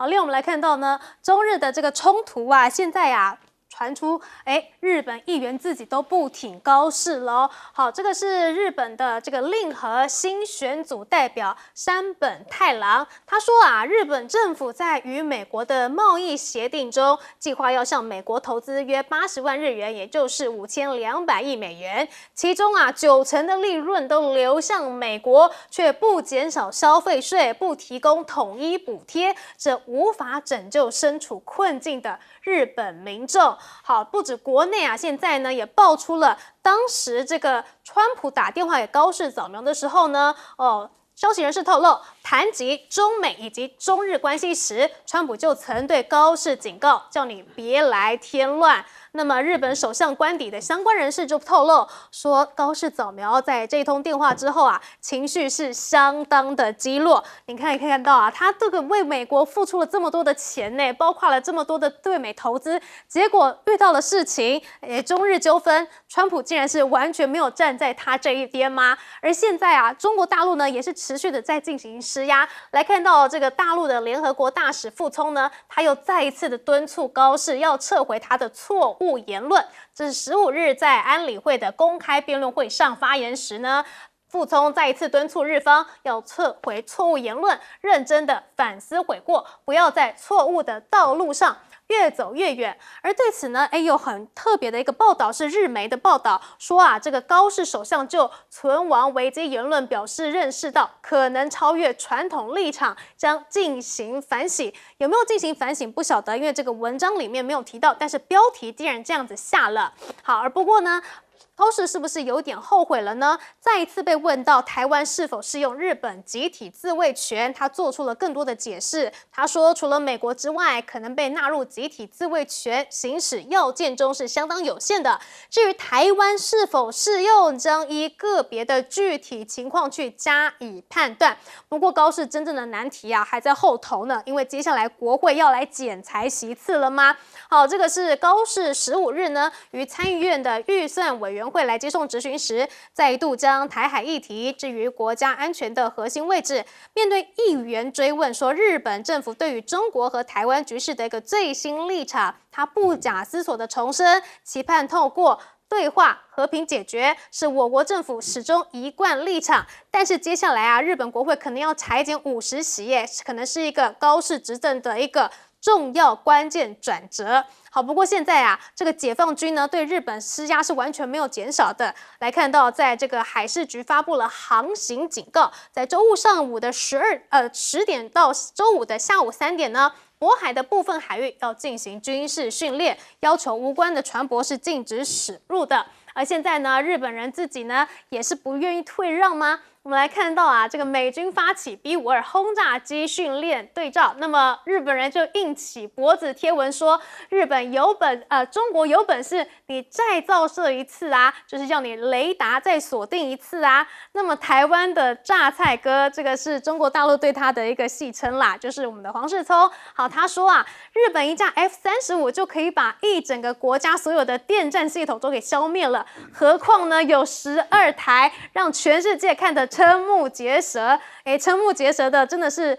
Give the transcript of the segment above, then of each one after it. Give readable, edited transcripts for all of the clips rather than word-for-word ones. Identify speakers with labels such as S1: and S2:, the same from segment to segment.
S1: 好，另外我们来看到呢，中日的这个冲突啊，现在啊。传出，日本议员自己都不挺高市了。好，这个是日本的这个令和新选组代表山本太郎，他说啊，日本政府在与美国的贸易协定中，计划要向美国投资约80万日元，也就是5200亿美元，其中啊90%的利润都流向美国，却不减少消费税，不提供统一补贴，这无法拯救身处困境的日本民众。好，不止国内啊，现在呢也爆出了当时这个川普打电话给高市早苗的时候呢，消息人士透露，谈及中美以及中日关系时，川普就曾对高市警告，叫你别来添乱。那么日本首相官邸的相关人士就透露说，高市早苗在这通电话之后啊，情绪是相当的激落。你可以看到啊，他这个为美国付出了这么多的钱呢，包括了这么多的对美投资，结果遇到了事情，中日纠纷，川普竟然是完全没有站在他这一边吗？而现在啊，中国大陆呢也是持续的在进行施压。来看到这个大陆的联合国大使傅聪呢，他又再一次的敦促高市要撤回他的错误言论。这是15日在安理会的公开辩论会上发言时呢，傅聪再一次敦促日方要撤回错误言论，认真的反思悔过，不要在错误的道路上越走越远。而对此呢，有很特别的一个报道，是日媒的报道说啊，这个高市首相就存亡危机言论表示认识到可能超越传统立场，将进行反省。有没有进行反省不晓得，因为这个文章里面没有提到，但是标题既然这样子下了。好，而不过呢，高市是不是有点后悔了呢？再一次被问到台湾是否适用日本集体自卫权，他做出了更多的解释。他说，除了美国之外，可能被纳入集体自卫权行使要件中是相当有限的。至于台湾是否适用，将依个别的具体情况去加以判断。不过高市真正的难题啊，还在后头呢，因为接下来国会要来剪裁席次了吗？好，这个是高市15日呢，于参议院的预算委员会来接受质询时，再度将台海议题置于国家安全的核心位置。面对议员追问说，日本政府对于中国和台湾局势的一个最新立场，他不假思索的重申，期盼透过对话和平解决是我国政府始终一贯立场。但是接下来啊，日本国会可能要裁减50席耶，可能是一个高市执政的一个重要关键转折。好，不过现在啊，这个解放军呢对日本施压是完全没有减少的。来看到，在这个海事局发布了航行警告，在周五上午的10点到周五的下午3点呢，渤海的部分海域要进行军事训练，要求无关的船舶是禁止驶入的。而现在呢，日本人自己呢也是不愿意退让吗？我们来看到啊，这个美军发起 B-52轰炸机训练对照，那么日本人就硬起脖子贴文说，中国有本事，你再造射一次啊，就是叫你雷达再锁定一次啊。那么台湾的榨菜哥，这个是中国大陆对他的一个戏称啦，就是我们的黄世聪。好，他说啊，日本一架 F-35就可以把一整个国家所有的电站系统都给消灭了，何况呢有12台，让全世界看得瞠目结舌。瞠目结舌的真的是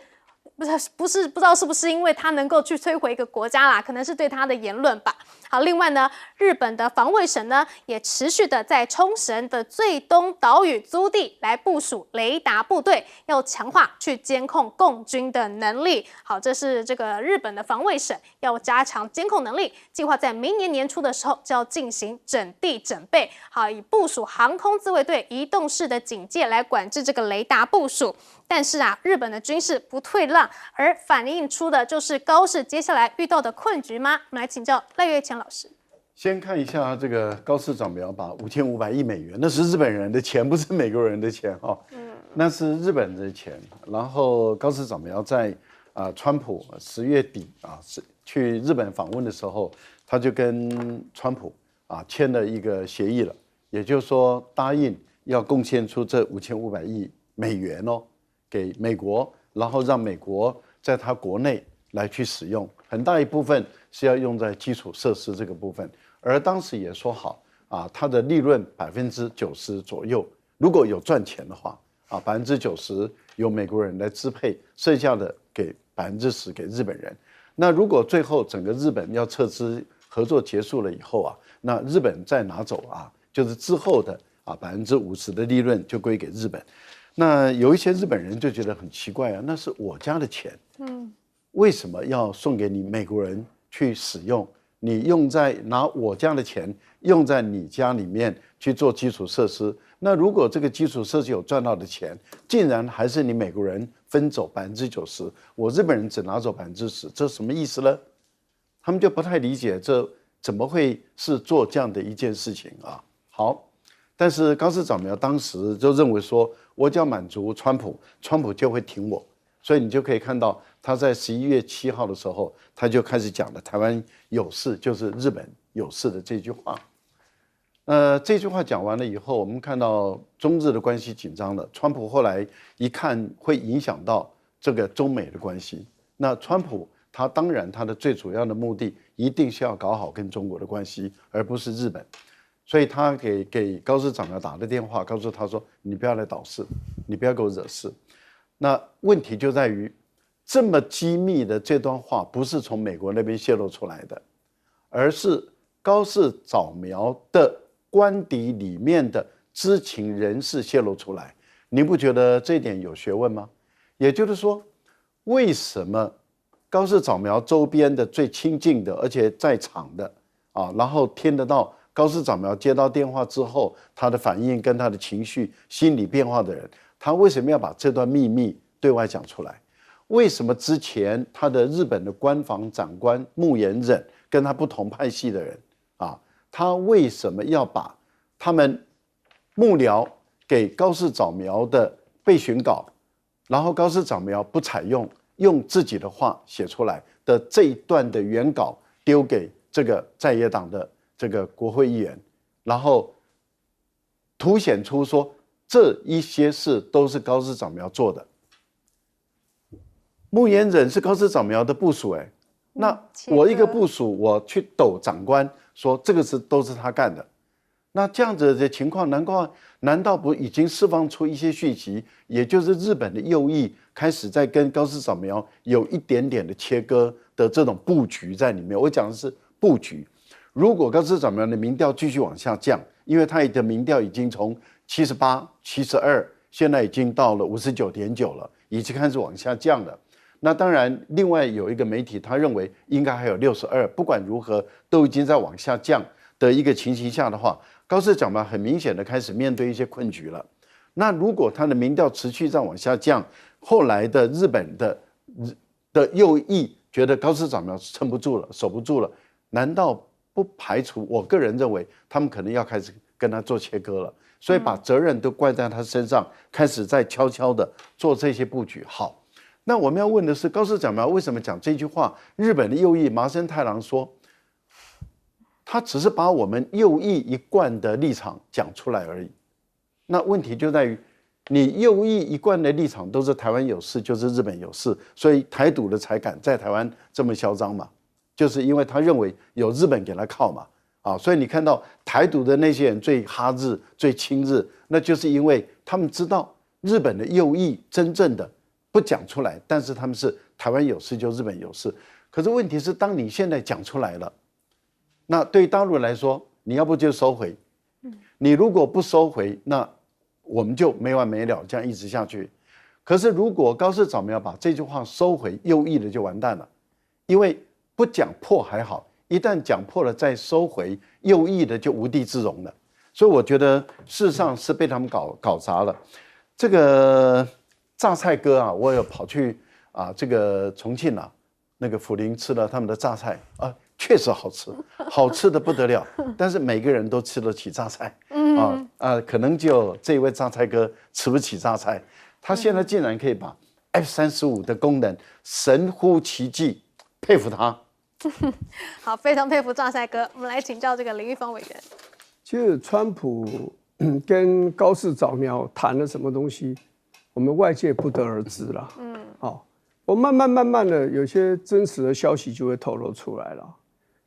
S1: 不知道是不是因为他能够去摧毁一个国家啦，可能是对他的言论吧。好，另外呢，日本的防卫省呢也持续的在冲绳的最东岛屿租地来部署雷达部队，要强化去监控共军的能力。好，这是这个日本的防卫省要加强监控能力，计划在明年年初的时候就要进行整地整备。好，以部署航空自卫队移动式的警戒来管制这个雷达部署。但是啊，日本的军事不退让，而反映出的就是高市接下来遇到的困局吗？我们来请教赖岳乾老师。
S2: 先看一下这个高市早苗把5500亿美元，那是日本人的钱，不是美国人的钱哈，那是日本人的钱。然后高市早苗在川普10月底去日本访问的时候，他就跟川普签了一个协议了，也就是说答应要贡献出这5500亿美元给美国，然后让美国在他国内来去使用，很大一部分是要用在基础设施这个部分。而当时也说好它的利润90%左右，如果有赚钱的话90%由美国人来支配，剩下的给10%给日本人。那如果最后整个日本要撤资合作结束了以后啊，那日本再拿走啊，就是之后的50%的利润就归给日本。那有一些日本人就觉得很奇怪啊，那是我家的钱，为什么要送给你美国人去使用？你拿我家的钱用在你家里面去做基础设施，那如果这个基础设施有赚到的钱，竟然还是你美国人分走90%，我日本人只拿走10%，这什么意思呢？他们就不太理解，这怎么会是做这样的一件事情啊？好，但是高市早苗当时就认为说，我只要满足川普就会挺我，所以你就可以看到他在11月7号的时候，他就开始讲了台湾有事就是日本有事的这句话。这句话讲完了以后，我们看到中日的关系紧张了。川普后来一看会影响到这个中美的关系，那川普他当然他的最主要的目的一定是要搞好跟中国的关系，而不是日本。所以他给高市早苗打了电话，告诉他说：“你不要来捣事，你不要给我惹事。”那问题就在于，这么机密的这段话不是从美国那边泄露出来的，而是高市早苗的官邸里面的知情人士泄露出来。你不觉得这一点有学问吗？也就是说，为什么高市早苗周边的最亲近的，而且在场的然后听得到高市早苗接到电话之后他的反应跟他的情绪、心理变化的人，他为什么要把这段秘密对外讲出来？为什么之前他的日本的官房长官木原忍跟他不同派系的人他为什么要把他们幕僚给高市早苗的备询稿，然后高市早苗不采用，用自己的话写出来的这一段的原稿丢给这个在野党的这个国会议员，然后凸显出说这一些事都是高市早苗做的。木原忍是高市早苗的部属，那我一个部属，我去斗长官说这个都是他干的，那这样子的情况，难道不已经释放出一些讯息？也就是日本的右翼开始在跟高市早苗有一点点的切割的这种布局在里面。我讲的是布局。如果高市早苗的民调继续往下降，因为他的民调已经从78、72，现在已经到了59.9了，已经开始往下降了。那当然，另外有一个媒体，他认为应该还有62，不管如何都已经在往下降的一个情形下的话，高市早苗很明显的开始面对一些困局了。那如果他的民调持续在往下降，后来的日本的右翼觉得高市早苗撑不住了，守不住了，难道不排除？我个人认为他们可能要开始跟他做切割了，所以把责任都怪在他身上，开始在悄悄的做这些布局。好。那我们要问的是，高市早苗为什么讲这句话？日本的右翼麻生太郎说，他只是把我们右翼一贯的立场讲出来而已。那问题就在于，你右翼一贯的立场都是台湾有事就是日本有事，所以台独的才敢在台湾这么嚣张嘛，就是因为他认为有日本给他靠嘛，所以你看到台独的那些人最哈日、最亲日，那就是因为他们知道日本的右翼真正的。不讲出来，但是他们是台湾有事就日本有事。可是问题是，当你现在讲出来了，那对大陆来说，你要不就收回，你如果不收回，那我们就没完没了这样一直下去。可是如果高市早苗把这句话收回，右翼的就完蛋了，因为不讲破还好，一旦讲破了再收回，右翼的就无地自容了。所以我觉得事实上是被他们搞砸了。这个。榨菜哥我有跑去这个重庆那个涪陵吃了他们的榨菜确实好吃，好吃的不得了。但是每个人都吃得起榨菜可能就这位榨菜哥吃不起榨菜，他现在竟然可以把 F-35的功能神乎其技，佩服他。
S1: 好，非常佩服榨菜哥。我们来请教这个林玉峰委员。
S3: 其实川普跟高市早苗谈了什么东西？我们外界不得而知了。我慢慢的，有些真实的消息就会透露出来了。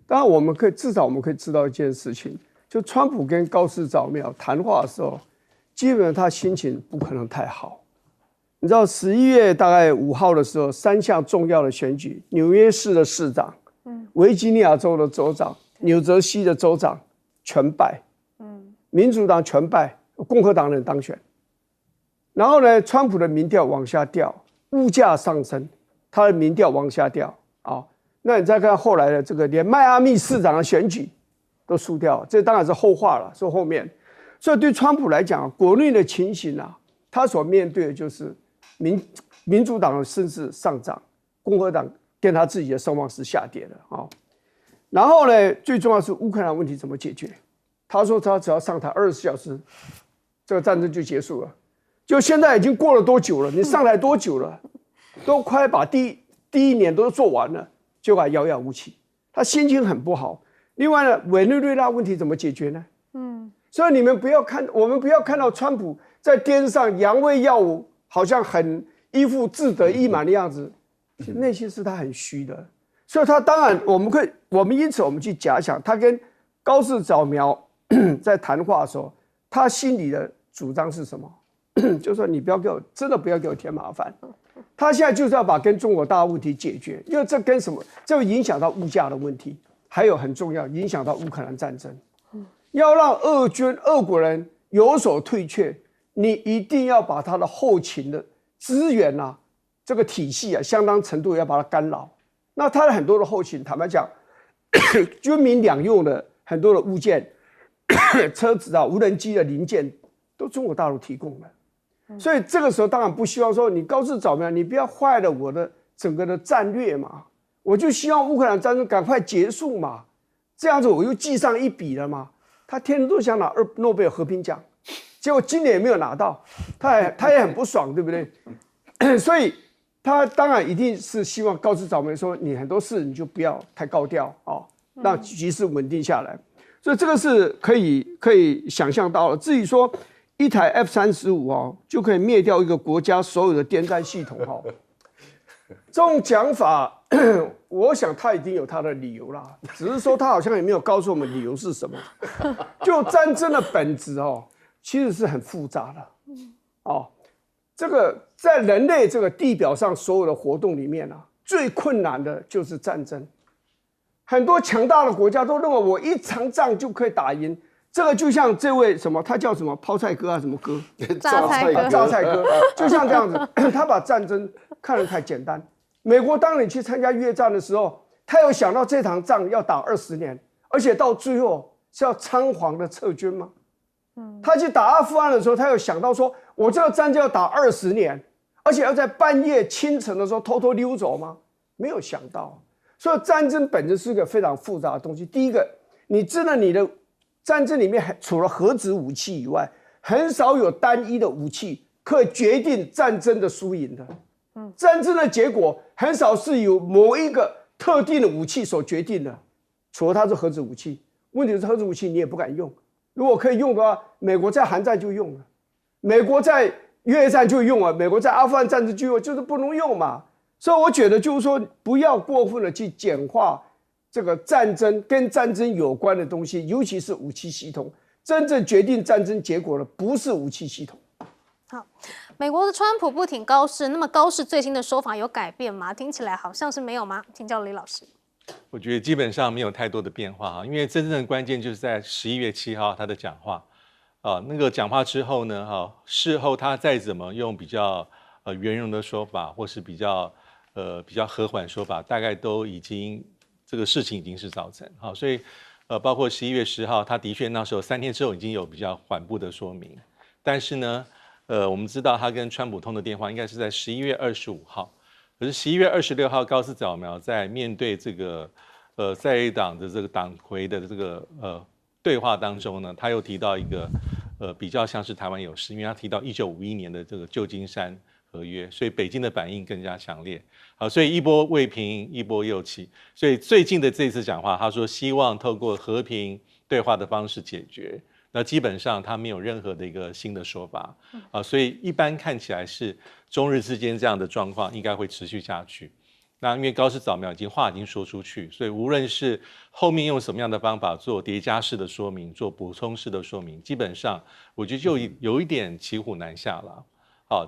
S3: 当然，至少我们可以知道一件事情，就川普跟高市早苗谈话的时候，基本上他心情不可能太好，你知道11月大概5号的时候，3项重要的选举，纽约市的市长，维吉尼亚州的州长，纽泽西的州长全败，民主党全败，共和党人当选。然后呢，川普的民调往下掉，物价上升，他的民调往下掉啊。那你再看后来的这个，连迈阿密市长的选举都输掉，这当然是后话了，是后面。所以对川普来讲，国内的情形啊，他所面对的就是民主党的声势上涨，共和党跟他自己的声望是下跌的啊。然后呢，最重要是乌克兰问题怎么解决？他说他只要上台24小时，这个战争就结束了。就现在已经过了多久了？你上台多久了？都快把第一年都做完了，就还遥遥无期。他心情很不好。另外呢，委内瑞拉问题怎么解决呢？所以你们不要看，我们不要看到川普在电视上扬威耀武，好像很一副志得意满的样子，内心是他很虚的。所以他当然因此我们去假想，他跟高市早苗在谈话的时候，他心里的主张是什么？就是说你真的不要给我添麻烦。他现在就是要把跟中国大陆问题解决，因为这跟什么？这会影响到物价的问题，还有很重要，影响到乌克兰战争。要让俄国人有所退却，你一定要把他的后勤的资源啊，这个体系啊，相当程度要把它干扰。那他的很多的后勤，坦白讲，军民两用的很多的物件、车子啊、无人机的零件，都中国大陆提供的。所以这个时候当然不希望说你高市早苗，你不要坏了我的整个的战略嘛。我就希望乌克兰战争赶快结束嘛，这样子我又记上一笔了嘛。他天天都想拿诺贝尔和平奖，结果今年也没有拿到，他也很不爽，对不对？所以他当然一定是希望高市早苗说，你很多事你就不要太高调哦，让局势稳定下来。所以这个是可以想象到的。至于说一台 F-35哦，就可以灭掉一个国家所有的电站系统哦，这种讲法，我想他一定有他的理由啦，只是说他好像也没有告诉我们理由是什么。就战争的本质哦，其实是很复杂的哦。这个在人类这个地表上所有的活动里面啊，最困难的就是战争。很多强大的国家都认为我一场仗就可以打赢。这个就像这位什么，他叫什么泡菜哥啊，什么哥？
S1: 榨
S3: 菜哥，就像这样子，他把战争看得太简单。美国当你去参加越战的时候，他有想到这场仗要打20年，而且到最后是要仓皇的撤军吗？他去打阿富汗的时候，他有想到说，我这个战争要打20年，而且要在半夜清晨的时候偷偷溜走吗？没有想到。所以战争本身是一个非常复杂的东西。第一个，你知道你的战争里面除了核子武器以外，很少有单一的武器可以决定战争的输赢的。战争的结果很少是由某一个特定的武器所决定的，除了它是核子武器。问题是核子武器你也不敢用，如果可以用的话，美国在韩战就用了，美国在越战就用了，美国在阿富汗战争就用，就是不能用嘛。所以我觉得就是说，不要过分的去简化这个战争跟战争有关的东西，尤其是武器系统。真正决定战争结果的不是武器系统。
S1: 好，美国的川普不挺高市，那么高市最新的说法有改变吗？听起来好像是没有吗？请教李老师。
S4: 我觉得基本上没有太多的变化哈，因为真正的关键就是在11月7号他的讲话那个讲话之后呢事后他再怎么用比较圆融的说法，或是比较和缓说法，大概都已经这个事情已经是造成所以包括11月10号，他的确那时候3天之后已经有比较缓步的说明，但是呢我们知道他跟川普通的电话应该是在11月25号，可是11月26号高市早苗在面对这个在野党的这个党魁的这个对话当中呢，他又提到一个比较像是台湾有事，因为他提到1951年的这个旧金山合约，所以北京的反应更加强烈。好，所以一波未平一波又起，所以最近的这次讲话，他说希望透过和平对话的方式解决。那基本上他没有任何的一个新的说法所以一般看起来是中日之间这样的状况应该会持续下去。那因为高市早苗话已经说出去，所以无论是后面用什么样的方法做叠加式的说明，做补充式的说明，基本上我觉得就有一点骑虎难下了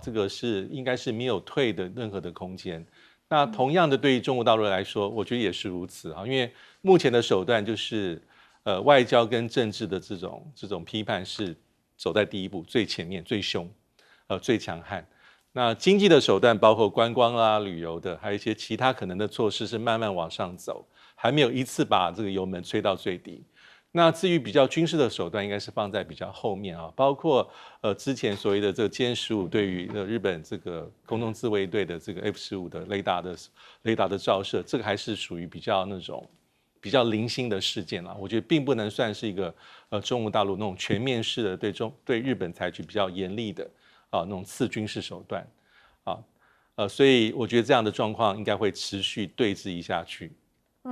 S4: 这个应该是没有退的任何的空间。那同样的，对于中国大陆来说，我觉得也是如此因为目前的手段就是外交跟政治的这种批判是走在第一步，最前面、最凶、最强悍。那经济的手段包括观光啦、旅游的，还有一些其他可能的措施是慢慢往上走，还没有一次把这个油门吹到最低。那至于比较军事的手段，应该是放在比较后面包括之前所谓的这个歼15对于日本这个空中自卫队的这个 F-15的雷达的照射，这个还是属于比较那种比较零星的事件啦。我觉得并不能算是一个中国大陆那种全面式的对日本采取比较严厉的那种次军事手段所以我觉得这样的状况应该会持续对峙下去。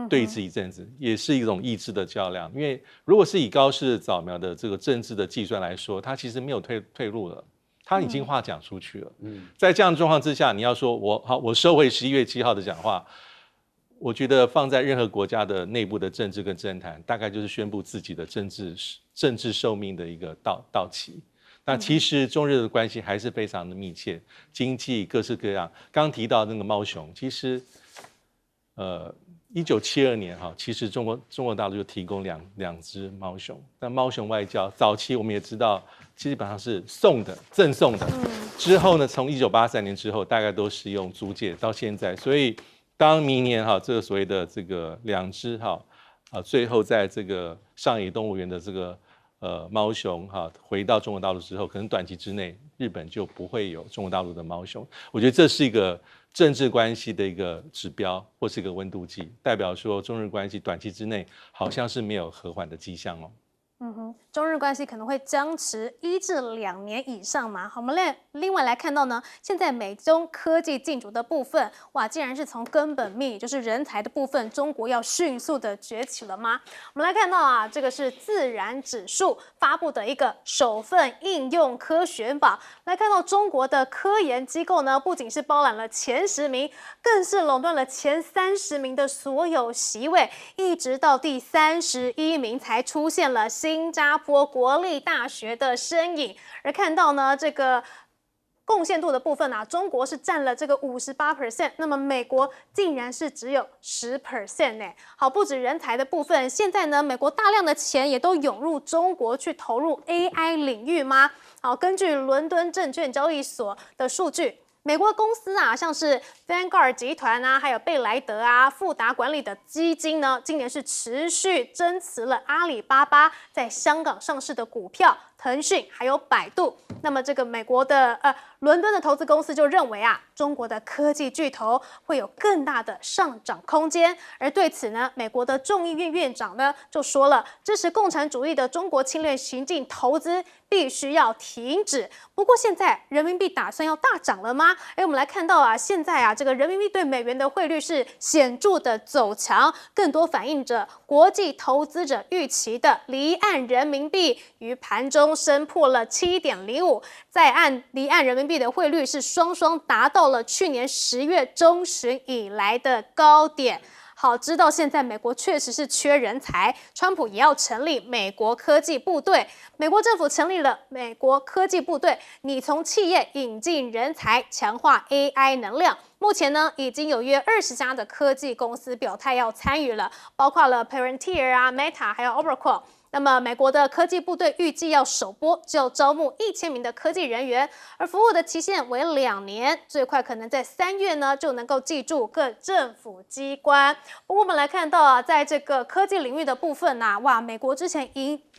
S4: 对峙一阵子，也是一种意志的较量。因为如果是以高市早苗的这个政治的计算来说，他其实没有退路了，他已经话讲出去了。在这样的状况之下，你要说我收回11月7号的讲话，我觉得放在任何国家的内部的政治跟政坛，大概就是宣布自己的政治寿命的一个到期。那其实中日的关系还是非常的密切，经济各式各样。刚刚提到那个猫熊，其实1972年其实中国大陆就提供两只猫熊，但猫熊外交早期我们也知道，基本上是赠送的。之后呢，从1983年之后，大概都是用租借到现在。所以当明年这个所谓的这个2只最后在这个上野动物园的这个猫熊回到中国大陆之后，可能短期之内日本就不会有中国大陆的猫熊。我觉得这是一个政治关系的一个指标，或是一个温度计，代表说中日关系短期之内好像是没有和缓的迹象
S1: 中日关系可能会僵持1至2年以上嘛。好，我们另外来看到呢，现在美中科技竞逐的部分，哇，竟然是从根本面，也就是人才的部分，中国要迅速的崛起了吗？我们来看到这个是自然指数发布的一个首份应用科学榜，来看到中国的科研机构呢，不仅是包揽了前10名，更是垄断了前30名的所有席位，一直到第31名才出现了新加坡国立大学的身影。而看到呢这个贡献度的部分中国是占了这个58%，那么美国竟然是只有10%呢。好，不止人才的部分，现在呢美国大量的钱也都涌入中国去投入 AI 领域吗？好，根据伦敦证券交易所的数据，美国公司像是 Vanguard 集团还有贝莱德富达管理的基金呢，今年是持续增持了阿里巴巴在香港上市的股票、腾讯还有百度。那么这个美国的伦敦的投资公司就认为中国的科技巨头会有更大的上涨空间。而对此呢，美国的众议院院长呢就说了，支持共产主义的中国侵略行径投资必须要停止。不过现在人民币打算要大涨了吗？我们来看到现在这个人民币对美元的汇率是显著的走强，更多反映着国际投资者预期的离岸人民币于盘中升破了 7.05， 在离岸人民币的汇率是双达到了去年10月中旬以来的高点。好，知道现在美国确实是缺人才，川普也要成立美国科技部队。美国政府成立了美国科技部队，你从企业引进人才，强化 AI 能量。目前呢，已经有约20家的科技公司表态要参与了，包括了 Palantir、Meta 还有 Oracle。那么，美国的科技部队预计要首波就要招募1000名的科技人员，而服务的期限为2年，最快可能在3月呢就能够进驻各政府机关。不过，我们来看到在这个科技领域的部分哇，美国之前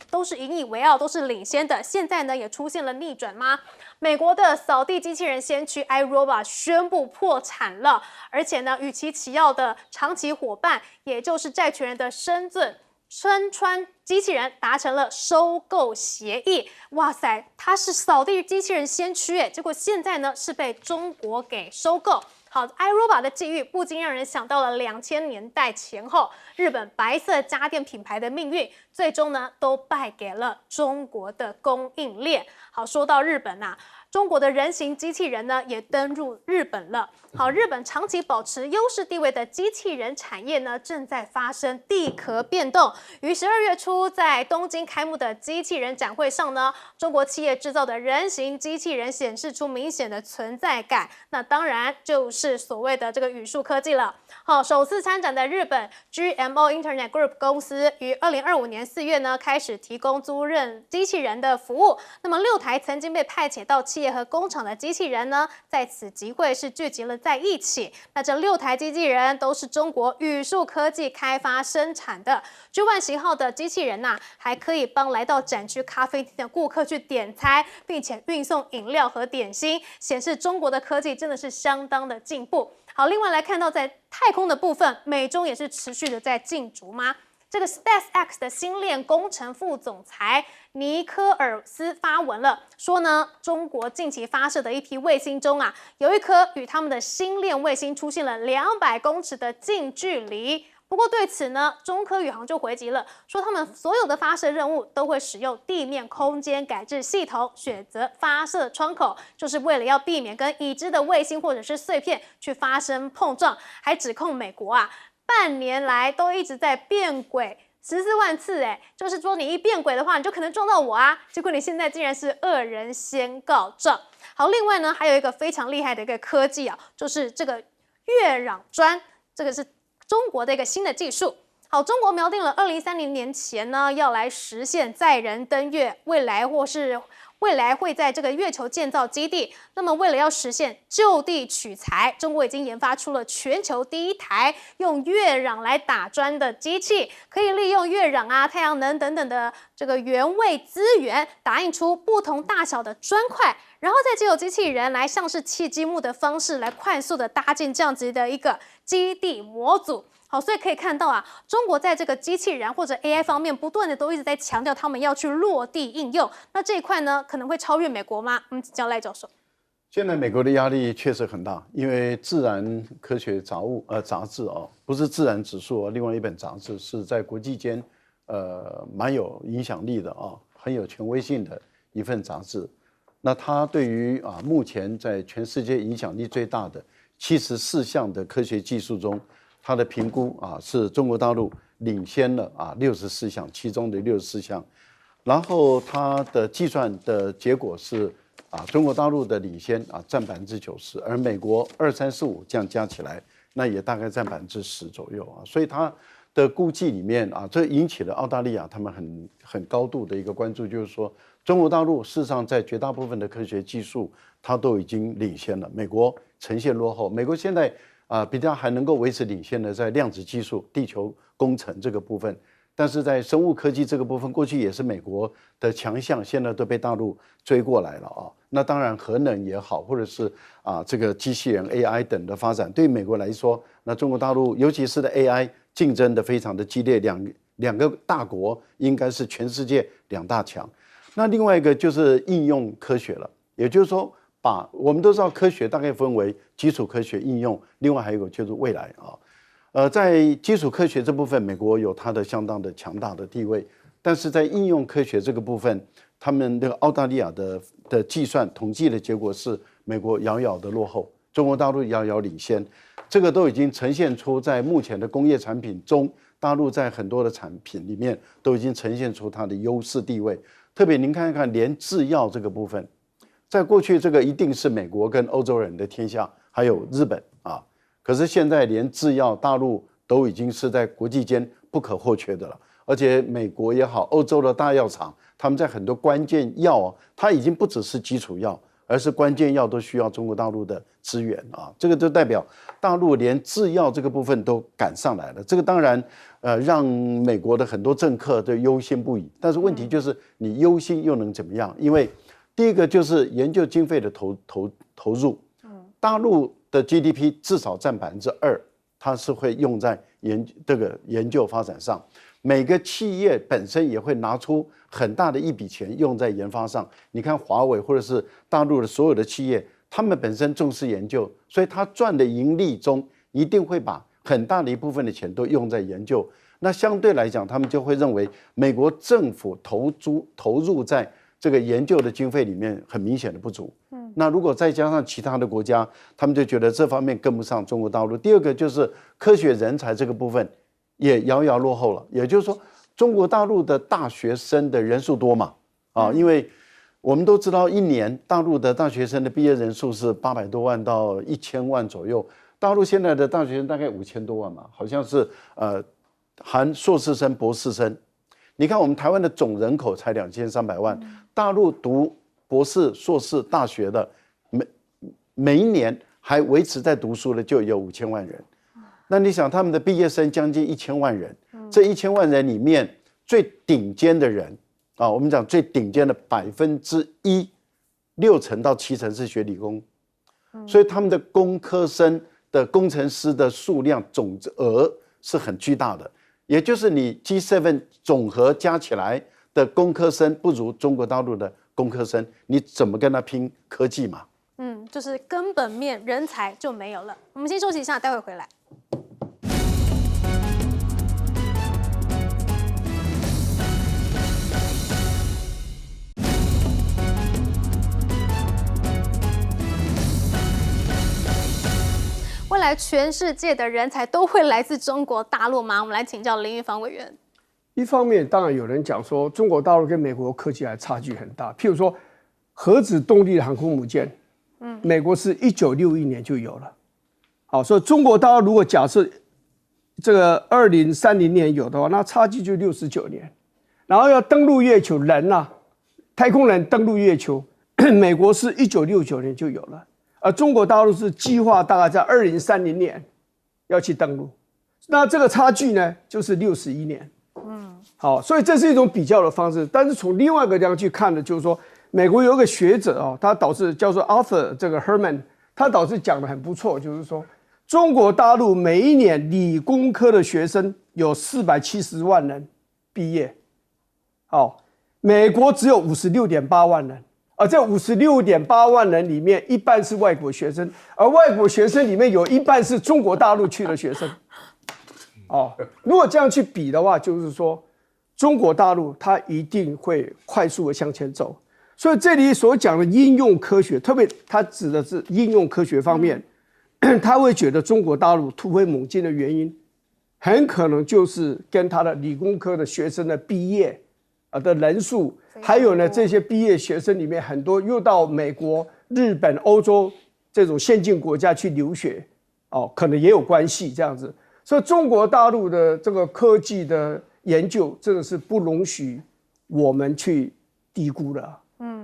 S1: 都是引以为傲，都是领先的，现在呢也出现了逆转吗？美国的扫地机器人先驱 iRobot 宣布破产了，而且呢，与其齐奥的长期伙伴，也就是债权人的深川机器人达成了收购协议。哇塞，它是扫地机器人先驱结果现在呢是被中国给收购。好 ，iRobot 的际遇不禁让人想到了2000年代前后日本白色家电品牌的命运，最终呢都败给了中国的供应链。好，说到日本中国的人形机器人呢也登入日本了。好，日本长期保持优势地位的机器人产业呢，正在发生地壳变动。于12月初在东京开幕的机器人展会上呢，中国企业制造的人形机器人显示出明显的存在感。那当然就是所谓的这个语数科技了。好，首次参展的日本 GMO Internet Group 公司于2025年4月呢开始提供租赁机器人的服务。那么6台曾经被派遣到企业和工厂的机器人呢，在此集会是聚集了在一起。那这6台机器人都是中国语数科技开发生产的。G1型号的机器人呐，还可以帮来到展区咖啡厅的顾客去点餐，并且运送饮料和点心，显示中国的科技真的是相当的进步。好，另外来看到在太空的部分，美中也是持续的在竞逐吗？这个 SpaceX 的星链工程副总裁尼科尔斯发文了，说呢，中国近期发射的一批卫星中啊，有一颗与他们的星链卫星出现了200公尺的近距离。不过对此呢，中科宇航就回击了，说他们所有的发射任务都会使用地面空间感知系统选择发射窗口，就是为了要避免跟已知的卫星或者是碎片去发生碰撞，还指控美国啊，半年来都一直在变轨14万次，就是说你一变轨的话，你就可能撞到我啊，结果你现在竟然是恶人先告状。好，另外呢，还有一个非常厉害的一个科技啊，就是这个月壤砖，这个是中国的一个新的技术。好，中国瞄定了2030年前呢，要来实现载人登月，未来会在这个月球建造基地。那么为了要实现就地取材，中国已经研发出了全球第1台用月壤来打砖的机器，可以利用月壤啊、太阳能等等的这个原位资源，打印出不同大小的砖块，然后再借由机器人来像是砌积木的方式来快速的搭建这样子的一个基地模组。好，所以可以看到啊，中国在这个机器人或者 AI 方面，不断的都一直在强调他们要去落地应用。那这一块呢，可能会超越美国吗？请教赖教授。
S2: 现在美国的压力确实很大，因为《自然科学杂志哦，不是《自然指数》哦，另外一本杂志是在国际间蛮有影响力的啊，很有权威性的一份杂志。那它对于目前在全世界影响力最大的74项的科学技术中，它的评估是中国大陆领先了64项，其中的64项，然后它的计算的结果是中国大陆的领先占90%，而美国2、3、4、5这样加起来，那也大概占10%左右所以它的估计里面这引起了澳大利亚他们很高度的一个关注，就是说中国大陆事实上在绝大部分的科学技术它都已经领先了，美国呈现落后。美国现在比较还能够维持领先的在量子技术、地球工程这个部分，但是在生物科技这个部分，过去也是美国的强项，现在都被大陆追过来了那当然核能也好，或者是这个机器人 AI 等的发展，对美国来说，那中国大陆尤其是的 AI 竞争的非常的激烈，两个大国应该是全世界2大强。那另外一个就是应用科学了，也就是说，我们都知道科学大概分为基础科学、应用，另外还有一个就是未来在基础科学这部分，美国有它的相当的强大的地位，但是在应用科学这个部分，他们那个澳大利亚的计算统计的结果是美国遥遥的落后，中国大陆遥遥领先，这个都已经呈现出在目前的工业产品中，大陆在很多的产品里面都已经呈现出它的优势地位。特别您看看，连制药这个部分，在过去这个一定是美国跟欧洲人的天下，还有日本可是现在连制药大陆都已经是在国际间不可或缺的了，而且美国也好，欧洲的大药厂，他们在很多关键药它已经不只是基础药，而是关键药都需要中国大陆的资源这个就代表大陆连制药这个部分都赶上来了。这个当然让美国的很多政客都忧心不已，但是问题就是你忧心又能怎么样？因为第一个就是研究经费的投入，大陆的 GDP 至少占2%，它是会用在研究发展上。每个企业本身也会拿出很大的一笔钱用在研发上。你看华为或者是大陆的所有的企业，他们本身重视研究，所以他赚的盈利中一定会把很大的一部分的钱都用在研究。那相对来讲，他们就会认为美国政府投入在这个研究的经费里面很明显的不足。那如果再加上其他的国家，他们就觉得这方面跟不上中国大陆。第二个就是科学人才这个部分也遥遥落后了。也就是说，中国大陆的大学生的人数多嘛？因为我们都知道，一年大陆的大学生的毕业人数是800多万到1000万左右。大陆现在的大学生大概5000多万嘛，好像是含硕士生、博士生。你看我们台湾的总人口才2300万，大陆读博士、硕士大学的每一年还维持在读书的就有5000万人。那你想他们的毕业生将近1000万人，这1000万人里面最顶尖的人我们讲最顶尖的1%，60%到70%是学理工，所以他们的工科生的工程师的数量总额是很巨大的。也就是你 G7 总和加起来的工科生不如中国大陆的工科生，你怎么跟他拼科技嘛？
S1: 就是根本面人才就没有了。我们先休息一下，待会回来。未来全世界的人才都会来自中国大陆吗？我们来请教林玉芳委员。
S3: 一方面，当然有人讲说，中国大陆跟美国科技还差距很大。譬如说，核子动力的航空母舰，美国是1961年就有了。好，所以中国大陆如果假设这个2030年有的话，那差距就69年。然后要登陆月球，太空人登陆月球，美国是1969年就有了。而中国大陆是计划大概在2030年要去登陆，那这个差距呢，就是61年。好，所以这是一种比较的方式。但是从另外一个地方去看的，就是说，美国有一个学者他导致叫做 Arthur 这个 Herman， 他导致讲的很不错，就是说，中国大陆每一年理工科的学生有470万人毕业，美国只有56.8万人。而这56.8万人里面，一半是外国学生，而外国学生里面有一半是中国大陆去的学生。如果这样去比的话，就是说，中国大陆它一定会快速的向前走。所以这里所讲的应用科学，特别它指的是应用科学方面，他会觉得中国大陆突飞猛进的原因，很可能就是跟他的理工科的学生的毕业的人数。还有呢，这些毕业学生里面很多又到美国、日本、欧洲这种先进国家去留学，可能也有关系这样子。所以中国大陆的这个科技的研究真的是不容许我们去低估的。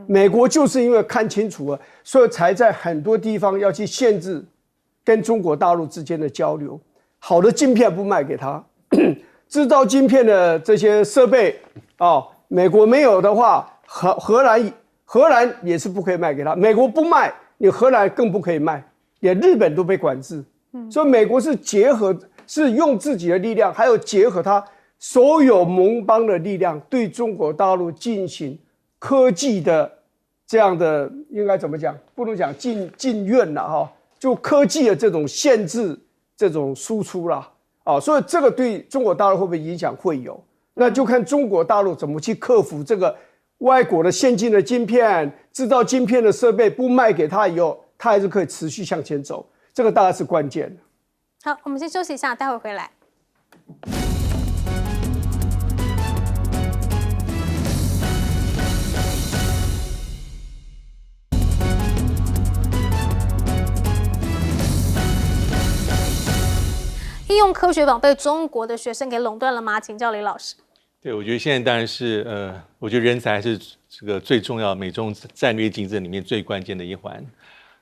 S3: 美国就是因为看清楚了，所以才在很多地方要去限制跟中国大陆之间的交流。好的晶片不卖给他，制造晶片的这些设备美国没有的话，荷兰也是不可以卖给他。美国不卖，你荷兰更不可以卖，连日本都被管制。所以美国是用自己的力量，还有结合他所有盟邦的力量，对中国大陆进行科技的这样的应该怎么讲？不能讲禁运了就科技的这种限制，这种输出啦所以这个对中国大陆会不会影响？会有。那就看中国大陆怎么去克服这个外国的先进的晶片，制造晶片的设备不卖给他以后，他还是可以持续向前走，这个大概是关键。
S1: 好，我们先休息一下，待会回来。应用科学榜被中国的学生给垄断了吗？请教李老师。
S4: 对，我觉得现在当然是我觉得人才是这个最重要美中战略竞争里面最关键的一环。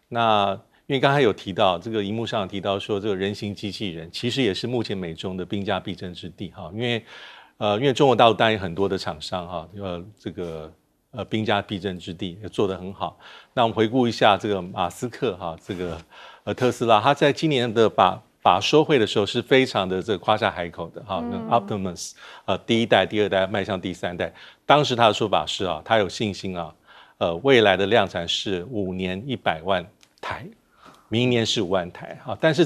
S4: 那因为刚才有提到这个荧幕上有提到说，这个人形机器人其实也是目前美中的兵家必争之地因为中国大陆当然有很多的厂商这个兵家必争之地也做得很好。那我们回顾一下这个马斯克这个特斯拉，他在今年的把收回的时候是非常的这个夸下海口的Optimus 第一代、第二代迈向第三代，当时他的说法是他有信心未来的量产是5年100万台明年是5万台。好，但是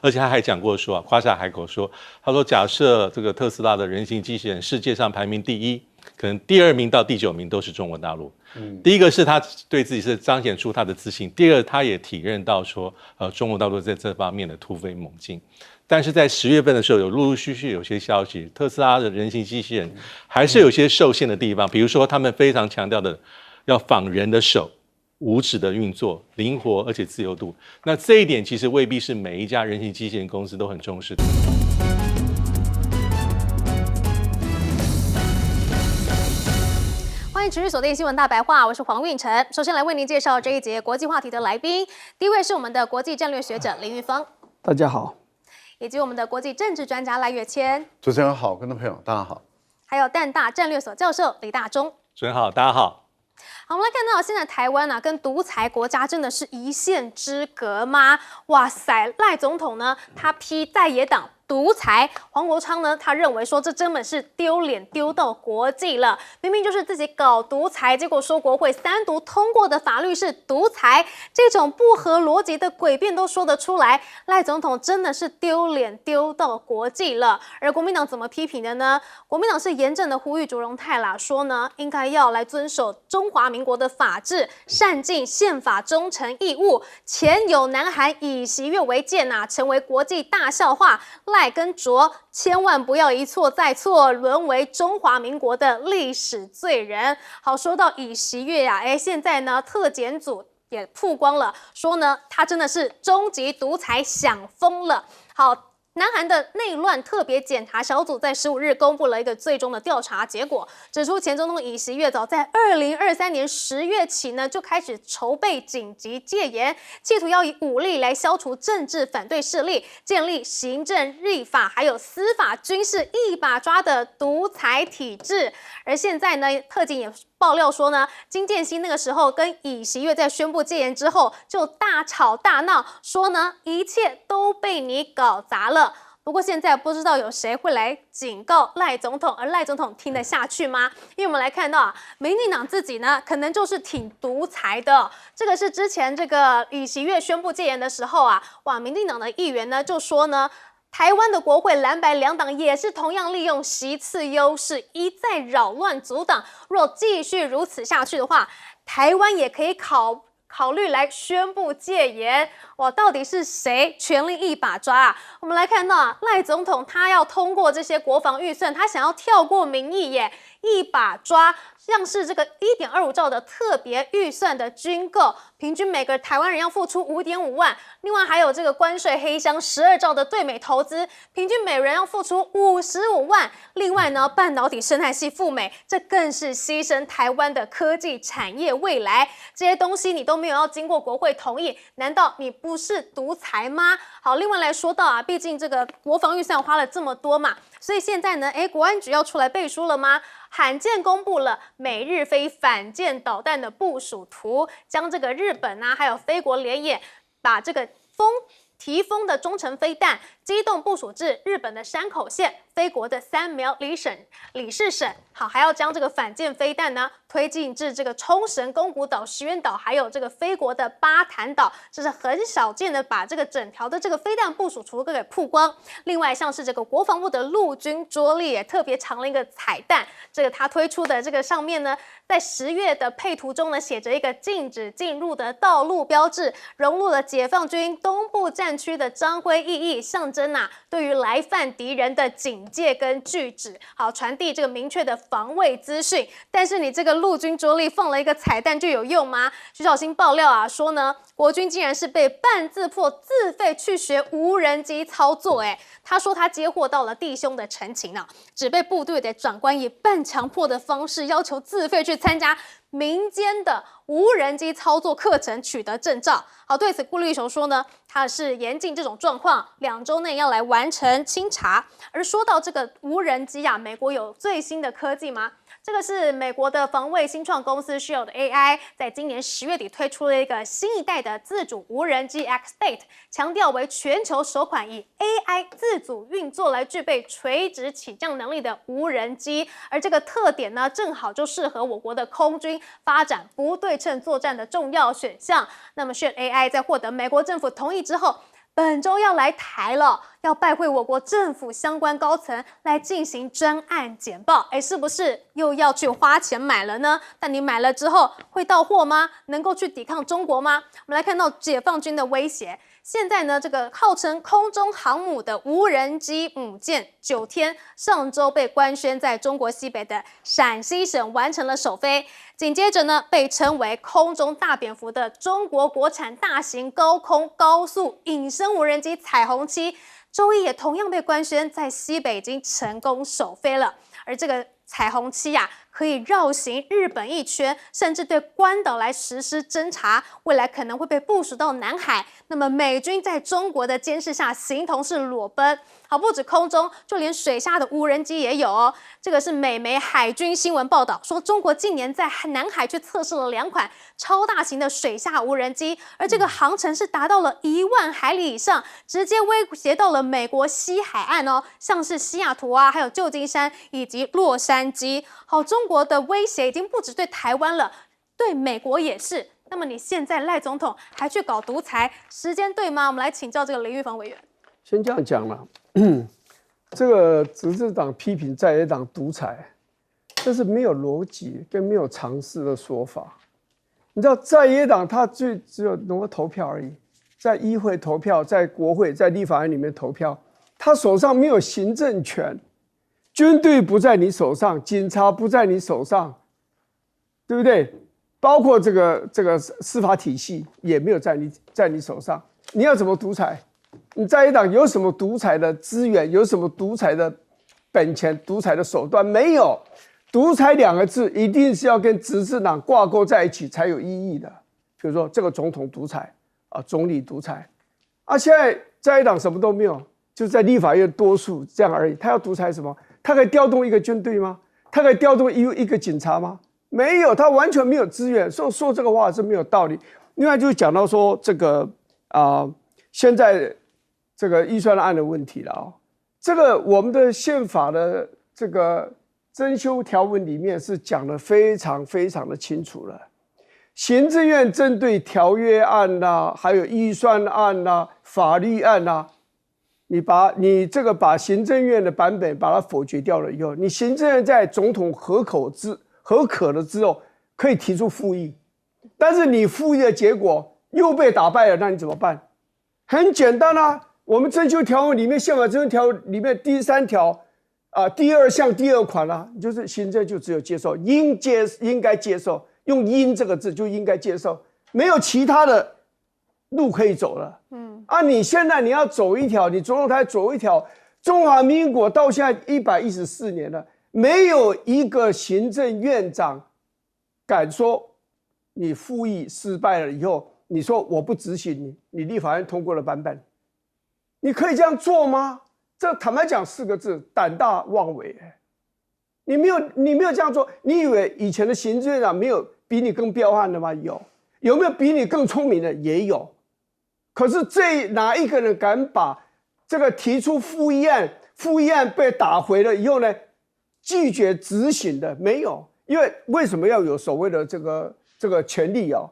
S4: 而且他还讲过说，夸下海口说，他说假设这个特斯拉的人形机器人世界上排名第1，可能第2名到第9名都是中国大陆。第一个是他对自己是彰显出他的自信，第二他也体认到说，中国大陆在这方面的突飞猛进。但是在10月份的时候，有陆陆续续有些消息，特斯拉的人形机器人还是有些受限的地方，比如说他们非常强调的要仿人的手，无指的运作，灵活而且自由度。那这一点其实未必是每一家人形机器人公司都很重视的。
S1: 欢迎持续锁定新闻大白话，我是黄运成。首先来为您介绍这一节国际话题的来宾，第一位是我们的国际战略学者林玉峰，
S3: 大家好，
S1: 以及我们的国际政治专家赖岳谦，
S2: 主持人好，观众朋友大家好，
S1: 还有淡大战略所教授李大中。
S4: 主持人好，大家好。
S1: 好，我们来看到现在台湾啊，跟独裁国家真的是一线之隔吗？哇塞，赖总统呢，他批在野党独裁，黄国昌呢，他认为说这根本是丢脸丢到国际了，明明就是自己搞独裁，结果说国会3读通过的法律是独裁，这种不合逻辑的诡辩都说得出来，赖总统真的是丢脸丢到国际了。而国民党怎么批评的呢？国民党是严正的呼吁卓荣泰啦，说呢应该要来遵守中华民国的法治，善尽宪法忠诚义务。前有南韩以习越为鉴啊，成为国际大笑话。赖跟卓千万不要一错再错，沦为中华民国的历史罪人。好，说到以习越啊，现在呢特检组也曝光了，说呢他真的是终极独裁，想疯了。好。南韩的内乱特别检查小组在15日公布了一个最终的调查结果，指出前总统以习越早在2023年10月起呢就开始筹备紧急戒严，企图要以武力来消除政治反对势力，建立行政、立法还有司法、军事一把抓的独裁体制。而现在呢，特警也爆料说呢，金建熙那个时候跟以习越在宣布戒严之后就大吵大闹，说呢一切都被你搞砸了。不过现在不知道有谁会来警告赖总统，而赖总统听得下去吗？因为我们来看到啊，民进党自己呢，可能就是挺独裁的。这个是之前这个以习越宣布戒严的时候啊，哇，民进党的议员呢就说呢，台湾的国会蓝白两党也是同样利用席次优势，一再扰乱阻挡。若继续如此下去的话，台湾也可以考虑来宣布戒严。哇，到底是谁权力一把抓啊？我们来看到啊，赖总统他要通过这些国防预算，他想要跳过民意耶，一把抓。像是这个1.25兆的特别预算的军购，平均每个台湾人要付出5.5万。另外还有这个关税黑箱12兆的对美投资，平均每人要付出55万。另外呢，半导体生态系赴美，这更是牺牲台湾的科技产业未来。这些东西你都没有要经过国会同意，难道你不是独裁吗？好，另外来说到啊，毕竟这个国防预算花了这么多嘛，所以现在呢，国安局要出来背书了吗？罕见公布了美日飞反舰导弹的部署图，将这个日本啊，还有菲国联演，把这个提风的中程飞弹机动部署至日本的山口县、菲国的三苗里市省。好，还要将这个反舰飞弹呢推进至这个冲绳、宫古岛、石垣岛，还有这个菲国的巴坦岛。这是很少见的，把这个整条的这个飞弹部署图给曝光。另外，像是这个国防部的陆军桌历也特别藏了一个彩蛋，这个他推出的这个上面呢，在10月的配图中呢，写着一个禁止进入的道路标志，融入了解放军东部战区的章徽意义，象征对于来犯敌人的警戒跟拒止，好传递这个明确的防卫资讯。但是你这个陆军桌历放了一个彩蛋就有用吗？徐小新爆料啊，说呢，国军竟然是被半自破自费去学无人机操作。他说他接获到了弟兄的陈情啊，只被部队的长官以半强迫的方式要求自费去参加民间的无人机操作课程，取得证照。好，对此顾立雄说呢，他是严禁这种状况，2周内要来完成清查。而说到这个无人机啊，美国有最新的科技吗？这个是美国的防卫新创公司 Shield AI， 在今年10月底推出了一个新一代的自主无人机 X-Bait， 强调为全球首款以 AI 自主运作来具备垂直起降能力的无人机。而这个特点呢，正好就适合我国的空军发展不对称作战的重要选项。那么 Shield AI 在获得美国政府同意之后，本周要来台了，要拜会我国政府相关高层来进行专案简报。是不是又要去花钱买了呢？但你买了之后会到货吗？能够去抵抗中国吗？我们来看到解放军的威胁。现在呢，这个号称空中航母的无人机母舰9天，上周被官宣在中国西北的陕西省完成了首飞。紧接着呢，被称为空中大蝙蝠的中国国产大型高空高速隐身无人机彩虹7，周一也同样被官宣在西北已经成功首飞了。而这个彩虹7呀，可以绕行日本一圈，甚至对关岛来实施侦察，未来可能会被部署到南海。那么美军在中国的监视下，形同是裸奔。好，不止空中，就连水下的无人机也有哦。这个是美媒海军新闻报道说，中国近年在南海去测试了2款超大型的水下无人机，而这个航程是达到了1万海里以上，直接威胁到了美国西海岸哦，像是西雅图啊，还有旧金山以及洛杉矶。好，中国的威胁已经不止对台湾了，对美国也是。那么你现在赖总统还去搞独裁，时间对吗？我们来请教这个林玉芳委员。
S3: 先这样讲了，这个执政党批评在野党独裁，这是没有逻辑跟没有常识的说法。你知道在野党他只有能够投票而已，在议会投票，在国会、在立法院里面投票，他手上没有行政权，军队不在你手上，警察不在你手上，对不对？包括这个司法体系也没有在你手上，你要怎么独裁？你在野党有什么独裁的资源？有什么独裁的本钱？独裁的手段？没有。独裁2个字一定是要跟执政党挂钩在一起才有意义的。比如说这个总统独裁啊，总理独裁啊，现在在野党什么都没有，就是在立法院多数这样而已。他要独裁什么？他可以调动一个军队吗？他可以调动一个警察吗？没有，他完全没有资源。说这个话是没有道理。另外就是讲到说这个现在这个预算案的问题了啊，这个我们的宪法的这个增修条文里面是讲得非常非常的清楚了。行政院针对条约案啦，还有预算案啦、法律案啦，你这个把行政院的版本把它否决掉了以后，你行政院在总统合可了之后，可以提出复议，但是你复议的结果又被打败了，那你怎么办？很简单啊，我们增修条文里面，宪法增修条文里面第3条第2项第2款啊，就是行政就只有接受，应该接受，用应这个字就应该接受，没有其他的路可以走了。你现在你要走一条，你总统台走一条，中华民国到现在114年了，没有一个行政院长敢说你复议失败了以后，你说我不执行你立法院通过的版本，你可以这样做吗？这坦白讲4个字，胆大妄为。你没有这样做，你以为以前的行政院长没有比你更彪悍的吗？有没有比你更聪明的？也有。可是哪一个人敢把这个提出复议案被打回了以后呢，拒绝执行的？没有。因为什么要有所谓的这个权利啊？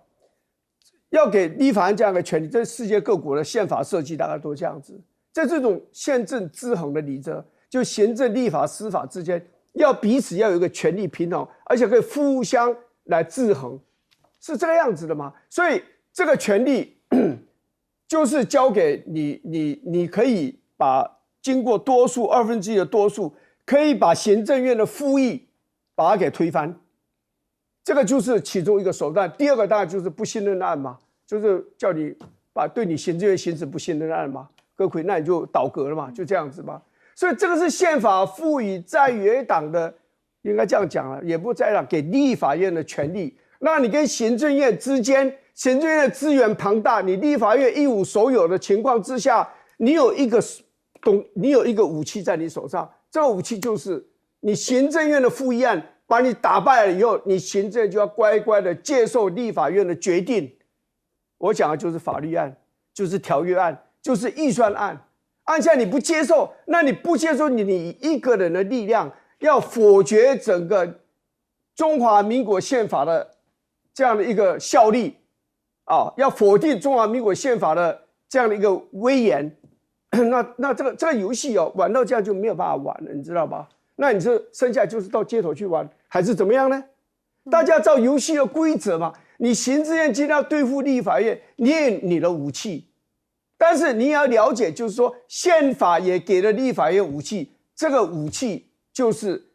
S3: 要给立法院这样的权利，这世界各国的宪法设计大概都这样子。这种宪政制衡的理则，就行政、立法、司法之间要彼此要有一个权力平衡，而且可以互相来制衡，是这个样子的吗？所以这个权力就是交给你可以把经过多数1/2的多数，可以把行政院的复议把它给推翻，这个就是其中一个手段。第2个当然就是不信任案嘛，就是叫你对你行政院行使不信任案嘛。阁揆，那你就倒阁了嘛，就这样子嘛。所以这个是宪法赋予在野党的，应该这样讲了，也不在野党给立法院的权利。那你跟行政院之间，行政院的资源庞大，你立法院一无所有的情况之下，你有一个武器在你手上，这个武器就是你行政院的复议案把你打败了以后，你行政就要乖乖的接受立法院的决定。我讲的就是法律案，就是条约案，就是预算案。按下你不接受，那你不接受你一个人的力量要否决整个中华民国宪法的这样的一个效力啊，要否定中华民国宪法的这样的一个威严。那这个游戏哦，玩到这样就没有办法玩了，你知道吧？那你这剩下就是到街头去玩，还是怎么样呢？大家照游戏的规则嘛。你行政院今天要对付立法院，你有你的武器，但是你也要了解，就是说宪法也给了立法院武器，这个武器就是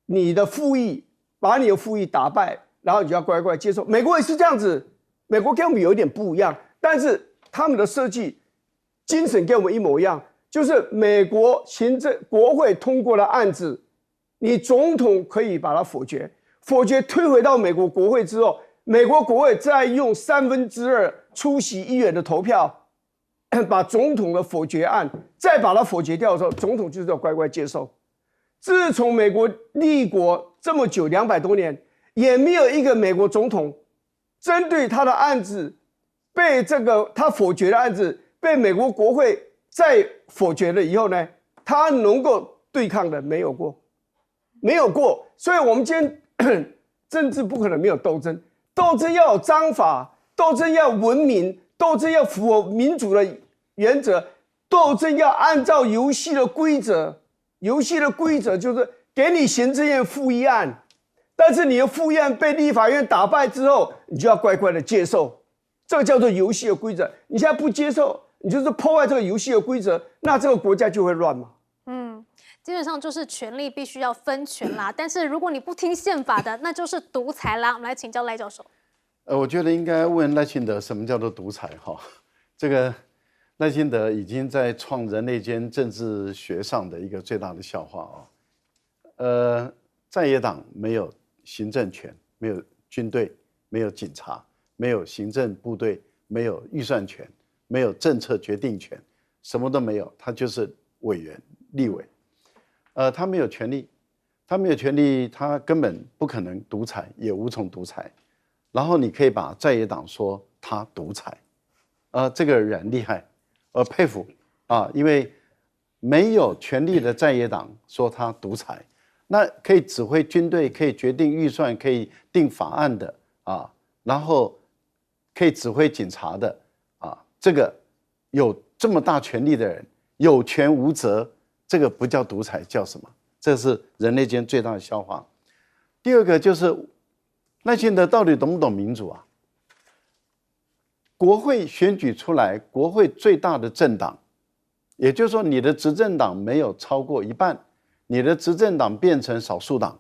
S3: 你的复议，把你的复议打败，然后你就要乖乖接受。美国也是这样子，美国跟我们有一点不一样，但是他们的设计精神跟我们一模一样，就是美国行政国会通过的案子，你总统可以把它否决，推回到美国国会之后，美国国会再用2/3出席议员的投票，把总统的否决案再把它否决掉的时候，总统就是要乖乖接受。自从美国立国这么久200多年，也没有一个美国总统针对他的案子被他否决的案子被美国国会再否决了以后呢，他能够对抗的没有过。所以我们今天政治不可能没有斗争。斗争要有章法，斗争要文明，斗争要符合民主的原则，斗争要按照游戏的规则。游戏的规则就是给你行政院复议案，但是你的复议案被立法院打败之后，你就要乖乖的接受，这个叫做游戏的规则。你现在不接受，你就是破坏这个游戏的规则，那这个国家就会乱嘛。
S1: 基本上就是权力必须要分权啦，但是如果你不听宪法的，那就是独裁啦。我们来请教赖教授。
S2: 我觉得应该问赖清德什么叫做独裁哈？这个赖清德已经在创人类间政治学上的一个最大的笑话哦。在野党没有行政权，没有军队，没有警察，没有行政部队，没有预算权，没有政策决定权，什么都没有，他就是委员、立委。他没有权利，他根本不可能独裁，也无从独裁。然后你可以把在野党说他独裁，这个人厉害，佩服啊，因为没有权力的在野党说他独裁，那可以指挥军队，可以决定预算，可以定法案的啊，然后可以指挥警察的啊，这个有这么大权力的人，有权无责。这个不叫独裁，叫什么？这是人类间最大的笑话。第二个就是赖清德到底懂不懂民主啊？国会选举出来，国会最大的政党，也就是说你的执政党没有超过一半，你的执政党变成少数党。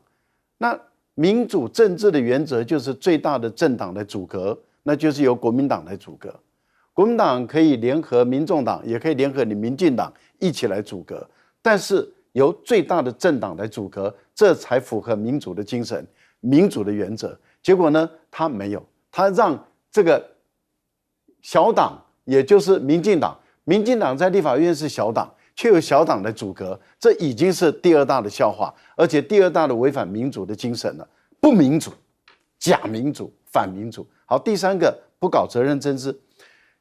S2: 那民主政治的原则就是最大的政党的组阁，那就是由国民党来组阁。国民党可以联合民众党，也可以联合你民进党一起来组阁。但是由最大的政党来组阁，这才符合民主的精神、民主的原则。结果呢，他没有，他让这个小党，也就是民进党在立法院是小党，却有小党来组阁，这已经是第二大的笑话，而且第二大的违反民主的精神了，不民主、假民主、反民主。好，第三个不搞责任政治，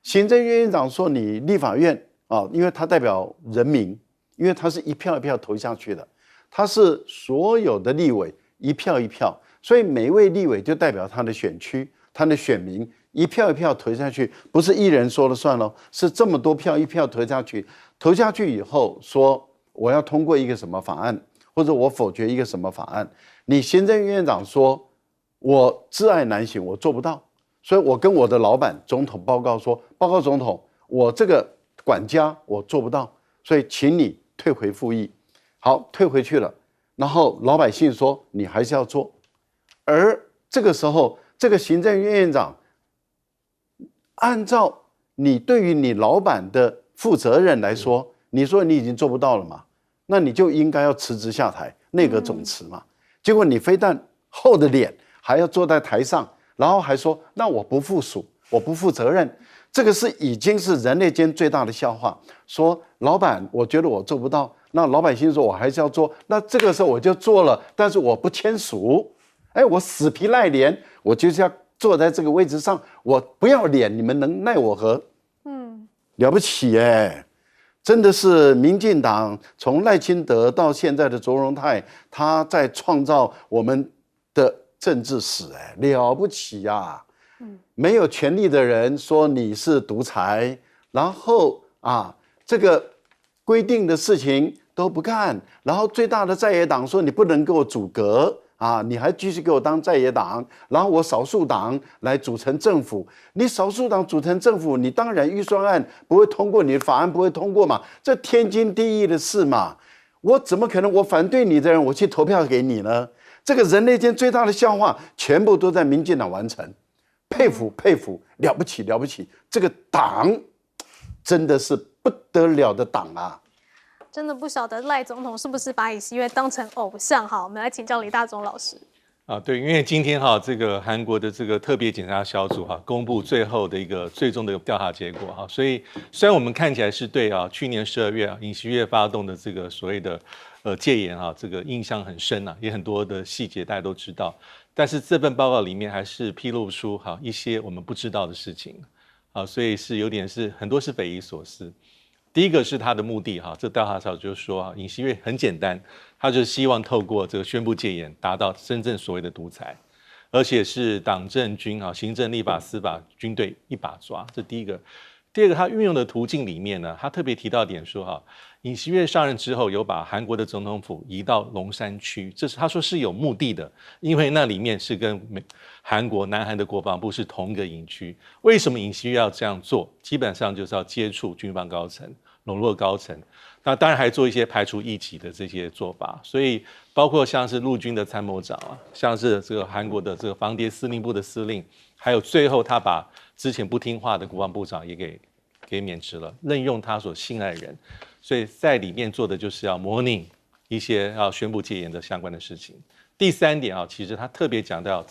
S2: 行政院院长说你立法院啊，因为他代表人民。因为他是一票一票投下去的，他是所有的立委一票一票，所以每一位立委就代表他的选区、他的选民，一票一票投下去，不是一人说了算咯，是这么多票一票投下去，投下去以后说我要通过一个什么法案，或者我否决一个什么法案，你行政院长说我挚爱难行，我做不到，所以我跟我的老板总统报告说，报告总统，我这个管家我做不到，所以请你退回复议。好，退回去了，然后老百姓说你还是要做，而这个时候这个行政院院长按照你对于你老板的负责任来说，你说你已经做不到了嘛，那你就应该要辞职下台，内阁总辞嘛。结果你非但厚的脸还要坐在台上，然后还说那我不负属，我不负责任，这个是已经是人类间最大的笑话。说老板，我觉得我做不到，那老百姓说我还是要做，那这个时候我就做了，但是我不签署，哎，我死皮赖脸，我就是要坐在这个位置上，我不要脸，你们能奈我何？了不起哎！真的是民进党从赖清德到现在的卓荣泰，他在创造我们的政治史，哎，了不起呀！没有权力的人说你是独裁，然后这个规定的事情都不干，然后最大的在野党说你不能给我阻隔。你还继续给我当在野党，然后我少数党来组成政府。你少数党组成政府，你当然预算案不会通过，你的法案不会通过嘛，这天经地义的事嘛。我怎么可能我反对你的人，我去投票给你呢？这个人类间最大的笑话，全部都在民进党完成，佩服佩服，了不起了不起！这个党真的是不得了的党啊！
S1: 真的不晓得赖总统是不是把尹锡悦当成偶像？哈，我们来请教李大中老师。
S4: 对，因为今天这个韩国的这个特别检查小组公布最后的一个最终的调查结果所以虽然我们看起来是对去年12月尹锡悦发动的这个所谓的戒严这个印象很深也很多的细节大家都知道，但是这份报告里面还是披露出一些我们不知道的事情所以是有点很多是匪夷所思。第一个是他的目的这调查小组就是说尹锡悦很简单，他就是希望透过这个宣布戒严，达到真正所谓的独裁，而且是党政军行政、立法、司法、军队一把抓，这第一个。第二个，他运用的途径里面呢，他特别提到点说尹锡悦上任之后有把韩国的总统府移到龙山区，这是他说是有目的的，因为那里面是跟韩国南韩的国防部是同一个营区。为什么尹锡悦要这样做？基本上就是要接触军方高层，笼络高层，那当然还做一些排除异己的这些做法，所以包括像是陆军的参谋长像是这个韩国的这个防谍司令部的司令，还有最后他把之前不听话的国防部长也给免职了，任用他所信赖的人，所以在里面做的就是要模拟一些要宣布戒严的相关的事情。第三点其实他特别讲到，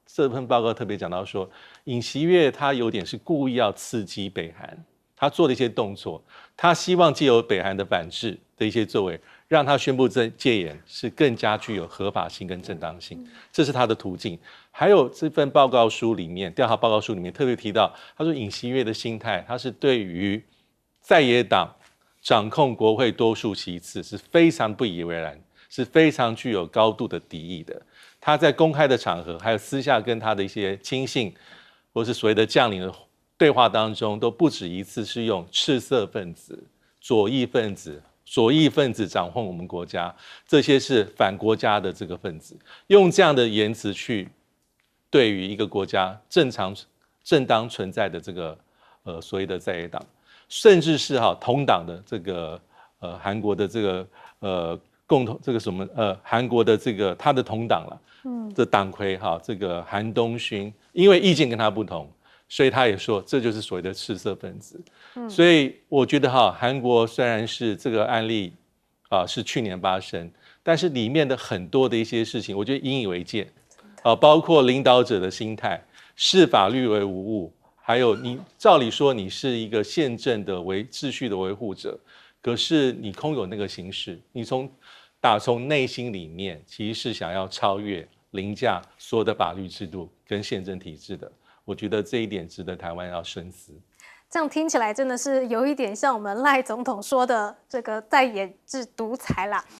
S4: 这份报告特别讲到说，尹锡悦他有点是故意要刺激北韩。他做的一些动作，他希望借由北韩的反制的一些作为，让他宣布戒严是更加具有合法性跟正当性，这是他的途径。还有这份报告书里面，调查报告书里面特别提到，他说尹锡悦的心态，他是对于在野党掌控国会多数席次是非常不以为然，是非常具有高度的敌意的。他在公开的场合，还有私下跟他的一些亲信，或是所谓的将领的对话当中，都不止一次是用赤色分子、左翼分子掌控我们国家，这些是反国家的这个分子，用这样的言辞去对于一个国家正当存在的这个所谓的在野党，甚至是同党的这个韩国的这个共同这个什么韩国的这个他的同党了，这党魁这个韩东勋，因为意见跟他不同。所以他也说，这就是所谓的赤色分子。所以我觉得韩国虽然是这个案例是去年发生，但是里面的很多的一些事情，我觉得引以为戒包括领导者的心态，视法律为无物，还有你照理说你是一个宪政的秩序的维护者，可是你空有那个形式，你打从内心里面其实是想要超越凌驾所有的法律制度跟宪政体制的。我觉得这一点值得台湾要深思。
S1: 这样听起来真的是有一点像我们赖总统说的这个在野制独裁啦。